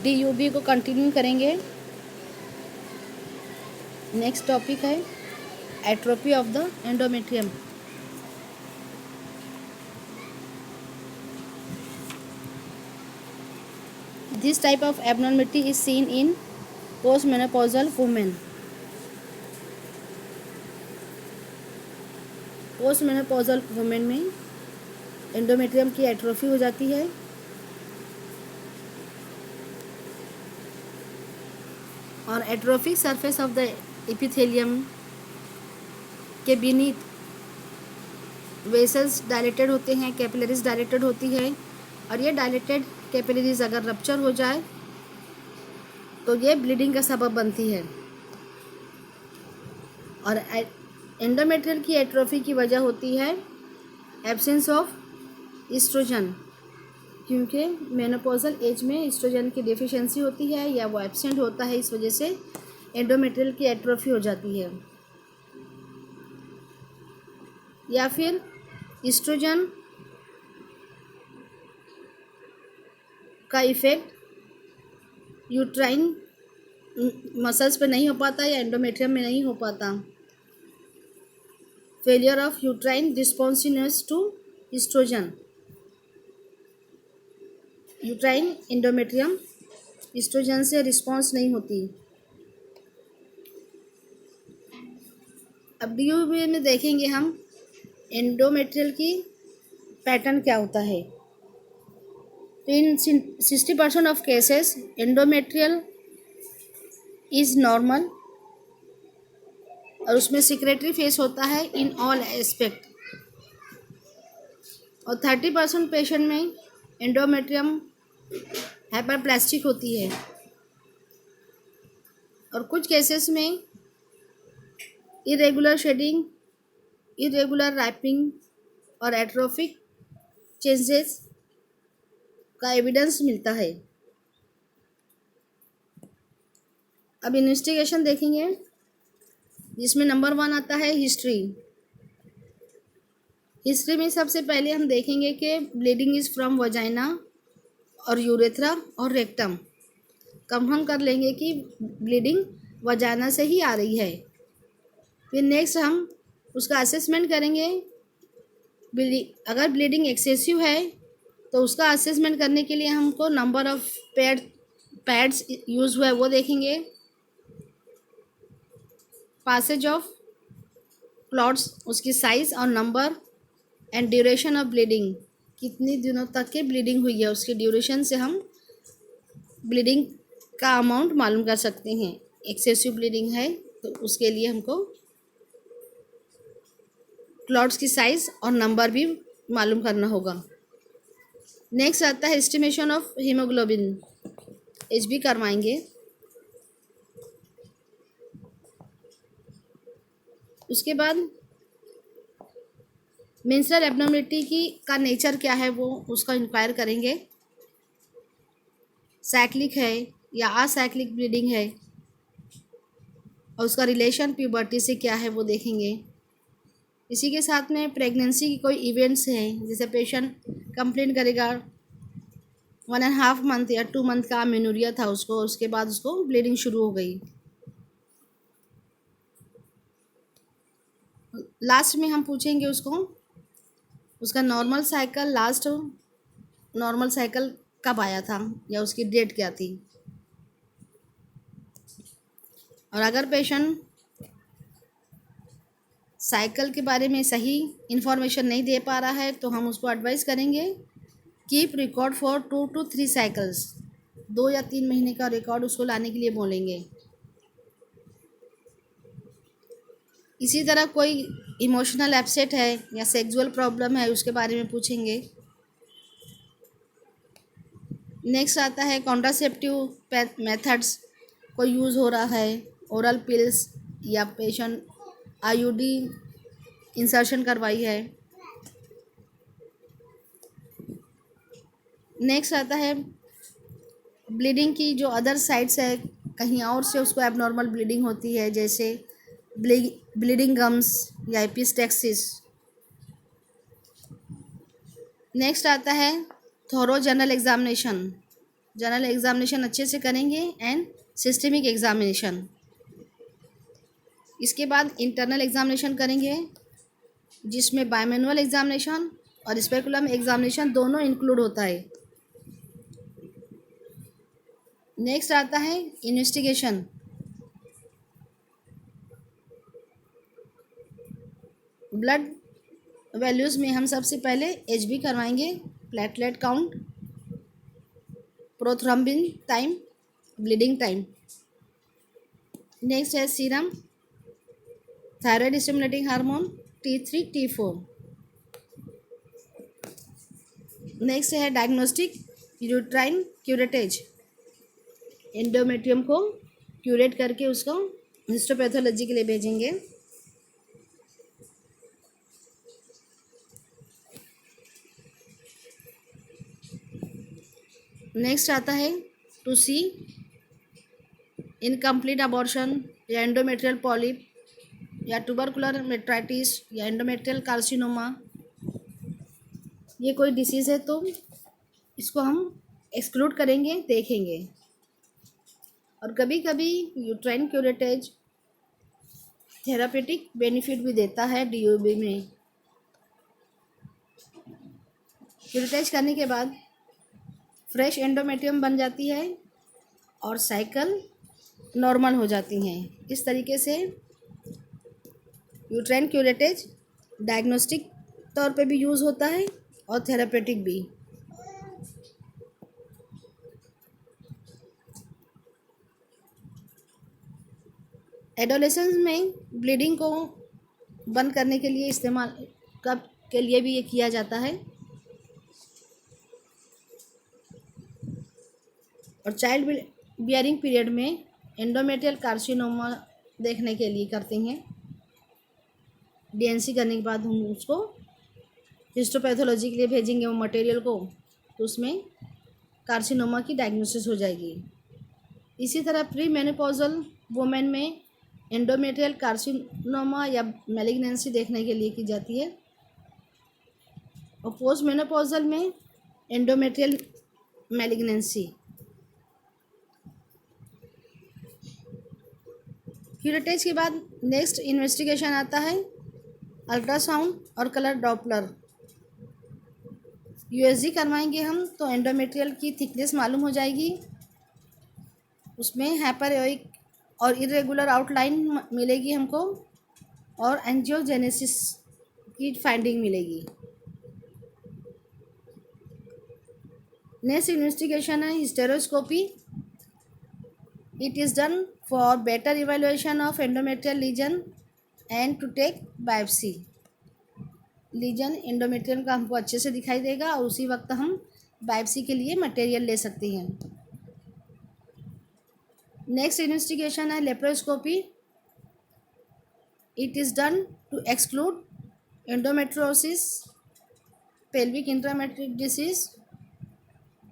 DUB को continue करेंगे। Next topic है atrophy of the endometrium. This type of abnormality is seen in postmenopausal women. Postmenopausal women में endometrium की atrophy हो जाती है और atrophic surface of the epithelium के बीनीथ वेसल्स डायलेटेड होते हैं, कैपिलरीज डायलेटेड होती है और ये डायलेटेड कैपिलरीज अगर रप्चर हो जाए तो ये ब्लीडिंग का सबब बनती है। और एंडोमेट्रियल की एट्रोफी की वजह होती है एब्सेंस ऑफ ईस्ट्रोजन, क्योंकि मेनोपॉजल एज में ईस्ट्रोजन की डिफिशिएंसी होती है या वो एब्सेंट होता है, इस वजह से एंडोमेट्रियल की एट्रोफी हो जाती है। या फिर ईस्ट्रोजन का इफ़ेक्ट यूट्राइन मसल्स पे नहीं हो पाता या एंडोमेट्रियम में नहीं हो पाता। Failure of uterine responsiveness to oestrogen, uterine endometrium oestrogen से रिस्पॉन्स नहीं होती। अब DUB में देखेंगे हम एंडोमेट्रियल की पैटर्न क्या होता है। इन 60% of cases endometrial is normal और उसमें सिक्रेटरी फेस होता है इन ऑल एस्पेक्ट। और 30% पेशेंट में एंडोमेट्रियम हाइपरप्लास्टिक होती है और कुछ केसेस में इरेगुलर शेडिंग, इरेगुलर रैपिंग और एट्रोफिक चेंजेस का एविडेंस मिलता है। अब इन्वेस्टिगेशन देखेंगे जिसमें नंबर 1 आता है हिस्ट्री। हिस्ट्री में सबसे पहले हम देखेंगे कि ब्लीडिंग इज़ फ्रॉम वजाइना और यूरेथ्रा और रेक्टम। कंफर्म कर लेंगे कि ब्लीडिंग वजाइना से ही आ रही है। फिर नेक्स्ट हम उसका असेसमेंट करेंगे। अगर ब्लीडिंग एक्सेसिव है तो उसका असेसमेंट करने के लिए हमको नंबर ऑफ पैड्स यूज़ हुआ है वो देखेंगे। पासेज ऑफ क्लॉट्स, उसकी साइज़ और number and duration of bleeding, कितनी दिनों तक की ब्लीडिंग हुई है उसकी ड्यूरेशन से हम ब्लीडिंग का अमाउंट मालूम कर सकते हैं। एक्सेसिव ब्लीडिंग है तो उसके लिए हमको क्लॉट्स की साइज़ और नंबर भी मालूम करना होगा। नेक्स्ट आता है एस्टिमेशन ऑफ हीमोग्लोबिन, HB करवाएंगे। उसके बाद मेंस्ट्रुअल एब्नॉर्मलिटी की का नेचर क्या है वो उसका इंक्वायर करेंगे। साइक्लिक है या असाइक्लिक ब्लीडिंग है और उसका रिलेशन प्यूबर्टी से क्या है वो देखेंगे। इसी के साथ में प्रेगनेंसी की कोई इवेंट्स हैं, जैसे पेशेंट कंप्लेन करेगा 1.5 मंथ या 2 मंथ का मेनोरिया था उसको, उसके बाद उसको ब्लीडिंग शुरू हो गई। लास्ट में हम पूछेंगे उसका normal cycle, last normal cycle कब आया था या उसकी डेट क्या थी। और अगर पेशेंट साइकिल के बारे में सही इन्फॉर्मेशन नहीं दे पा रहा है तो हम उसको एडवाइस करेंगे keep record for 2 to 3 cycles, 2 या 3 महीने का रिकॉर्ड उसको लाने के लिए बोलेंगे। इसी तरह कोई इमोशनल अपसेट है या सेक्सुअल प्रॉब्लम है उसके बारे में पूछेंगे। नेक्स्ट आता है कॉन्ट्रासेप्टिव मेथड्स को यूज़ हो रहा है, ओरल पिल्स या पेशेंट IUD इंसर्शन करवाई है। नेक्स्ट आता है ब्लीडिंग की जो अदर साइड्स है, कहीं और से उसको एबनॉर्मल ब्लीडिंग होती है, जैसे ब्लीडिंग गम्स या एपिस्टेक्सिस। नेक्स्ट आता है थोरो जनरल एग्जामिनेशन, जनरल एग्जामिनेशन अच्छे से करेंगे एंड सिस्टमिक एग्जामिनेशन। इसके बाद इंटरनल एग्जामिनेशन करेंगे जिसमें बायमैनुअल एग्जामिनेशन और स्पेकुलम एग्जामिनेशन दोनों इंक्लूड होता है। नेक्स्ट आता है इन्वेस्टिगेशन। ब्लड वैल्यूज़ में हम सबसे पहले एचबी करवाएंगे, platelet count, prothrombin time, bleeding time. Next है serum, thyroid stimulating hormone T3 T4। Next है डायग्नोस्टिक यूट्राइन क्यूरेटेज, एंडोमेट्रियम को क्यूरेट करके उसको हिस्टोपैथोलॉजी के लिए भेजेंगे। नेक्स्ट आता है टू सी इनकम्प्लीट अबॉर्शन या एंडोमेट्रियल पॉलिप या ट्यूबरकुलर मेट्राइटिस या एंडोमेट्रियल कार्सिनोमा। ये कोई डिसीज़ है तो इसको हम एक्सक्लूड करेंगे, देखेंगे। और कभी कभी यूट्राइन क्यूरेटेज थेरापेटिक बेनिफिट भी देता है DOB में। क्यूरेटेज करने के बाद फ्रेश एंडोमेट्रियम बन जाती है और साइकिल नॉर्मल हो जाती हैं। इस तरीके से यूट्राइन क्यूरेटेज डायग्नोस्टिक तौर पे भी यूज़ होता है और थेरापेटिक भी। एडोलेसेंस में ब्लीडिंग को बंद करने के लिए इस्तेमाल के लिए भी ये किया जाता है। और चाइल्ड बियरिंग पीरियड में एंडोमेट्रियल कार्सिनोमा देखने के लिए करते हैं। DNC करने के बाद हम उसको हिस्टोपैथोलॉजी के लिए भेजेंगे वो मटेरियल को, तो उसमें कार्सिनोमा की डायग्नोसिस हो जाएगी। इसी तरह प्री मेनोपॉजल वुमेन में एंडोमेट्रियल कार्सिनोमा या मैलिग्नेंसी देखने के लिए की जाती है। और पोस्ट मेनोपॉजल में एंडोमेट्रियल मैलिग्नेंसी। क्यूरेटेज के बाद नेक्स्ट इन्वेस्टिगेशन आता है अल्ट्रासाउंड और कलर डॉपलर। USG करवाएंगे हम तो एंडोमेट्रियल की थिकनेस मालूम हो जाएगी, उसमें हाइपरयोइक और इरेगुलर आउटलाइन मिलेगी हमको, और एंजियोजेनेसिस की फाइंडिंग मिलेगी। नेक्स्ट इन्वेस्टिगेशन है hysteroscopy. It is done for better evaluation of endometrial lesion and to take biopsy. Lesion endometrial का हमको अच्छे से दिखाई देगा और उसी वक्त हम बायोप्सी के लिए मटेरियल ले सकते हैं। नेक्स्ट इन्वेस्टिगेशन है laparoscopy. It is done to exclude endometriosis, pelvic intrametric disease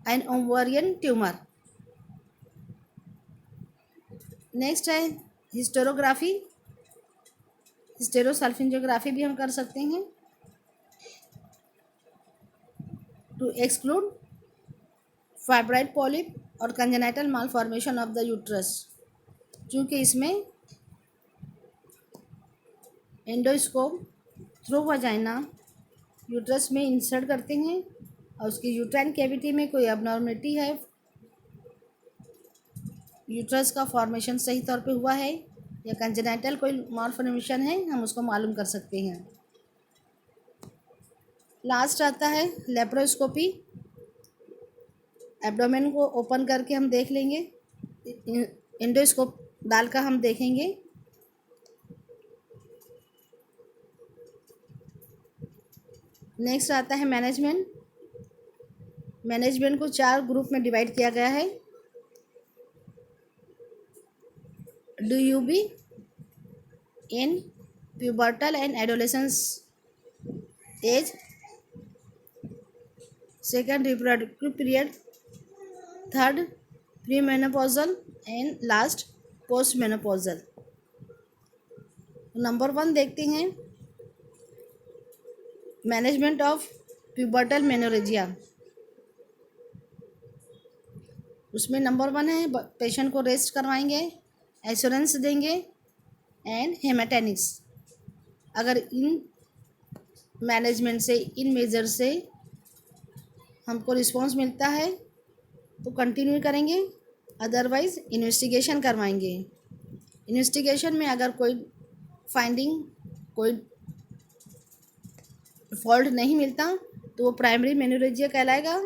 and ovarian tumour. Next है हिस्टेरोग्राफी। हिस्टेरोसल्फिंजियोग्राफी भी हम कर सकते हैं टू एक्सक्लूड फाइब्राइड पॉलिप और congenital malformation of the uterus. क्योंकि इसमें एंडोस्कोप थ्रू वजाइना यूट्रस में इंसर्ट करते हैं और उसकी यूट्राइन कैविटी में कोई अबनॉर्मलिटी है, यूट्रस का फॉर्मेशन सही तौर पे हुआ है या कंजेनाइटल कोई मालफॉर्मेशन है, हम उसको मालूम कर सकते हैं। लास्ट आता है लेप्रोस्कोपी। एब्डोमेन को ओपन करके हम देख लेंगे, एंडोस्कोप डालकर हम देखेंगे। नेक्स्ट आता है मैनेजमेंट। मैनेजमेंट को 4 ग्रुप में डिवाइड किया गया है। DUB in pubertal and adolescence age, second reproductive period, third premenopausal and last postmenopausal। Number 1 देखते हैं मैनेजमेंट ऑफ प्यूबर्टल मेनोरेजिया। उसमें नंबर 1 है पेशेंट को रेस्ट करवाएंगे, एश्योरेंस देंगे एंड हेमाटेनिक्स। अगर इन मैनेजमेंट से, इन मेजर से हमको रिस्पांस मिलता है तो कंटिन्यू करेंगे, अदरवाइज़ इन्वेस्टिगेशन करवाएंगे। इन्वेस्टिगेशन में अगर कोई फाइंडिंग, कोई फॉल्ट नहीं मिलता तो वो प्राइमरी मेनोरेजिया कहलाएगा।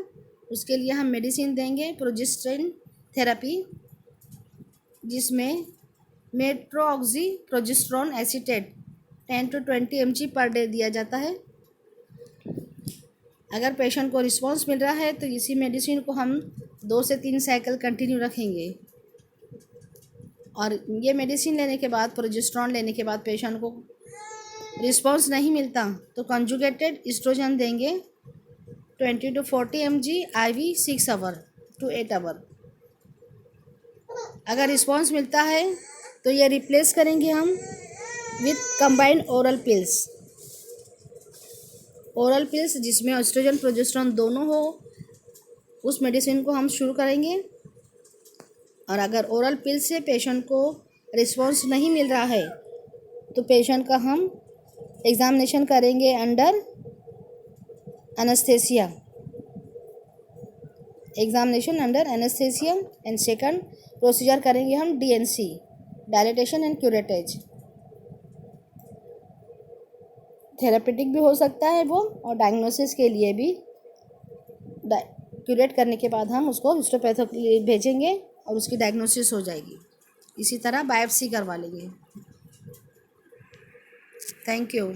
उसके लिए हम मेडिसिन देंगे प्रोजेस्टेरोन थेरेपी, जिसमें medroxy progesterone acetate 10 to 20 mg पर डे दिया जाता है। अगर पेशेंट को रिस्पांस मिल रहा है तो इसी मेडिसिन को हम 2 से 3 साइकिल कंटिन्यू रखेंगे। और ये मेडिसिन लेने के बाद, प्रोजेस्टेरोन लेने के बाद पेशेंट को रिस्पांस नहीं मिलता तो कंजुगेटेड एस्ट्रोजन देंगे 20 to 40 mg IV 6 hour to 8 hour. अगर रिस्पांस मिलता है तो ये रिप्लेस करेंगे हम with combined oral pills. Oral pills जिसमें एस्ट्रोजन प्रोजेस्टेरोन दोनों हो, उस मेडिसिन को हम शुरू करेंगे। और अगर ओरल पिल से पेशेंट को रिस्पांस नहीं मिल रहा है तो पेशेंट का हम एग्जामिनेशन करेंगे under anaesthesia, examination under anaesthesia. And second procedure करेंगे हम DNC, dilatation and curettage. Therapeutic भी हो सकता है वो, और डायग्नोसिस के लिए भी क्यूरेट करने के बाद हम उसको हिस्टोपैथो के लिए भेजेंगे और उसकी डायग्नोसिस हो जाएगी। इसी तरह बायोप्सी करवा लेंगे। Thank you.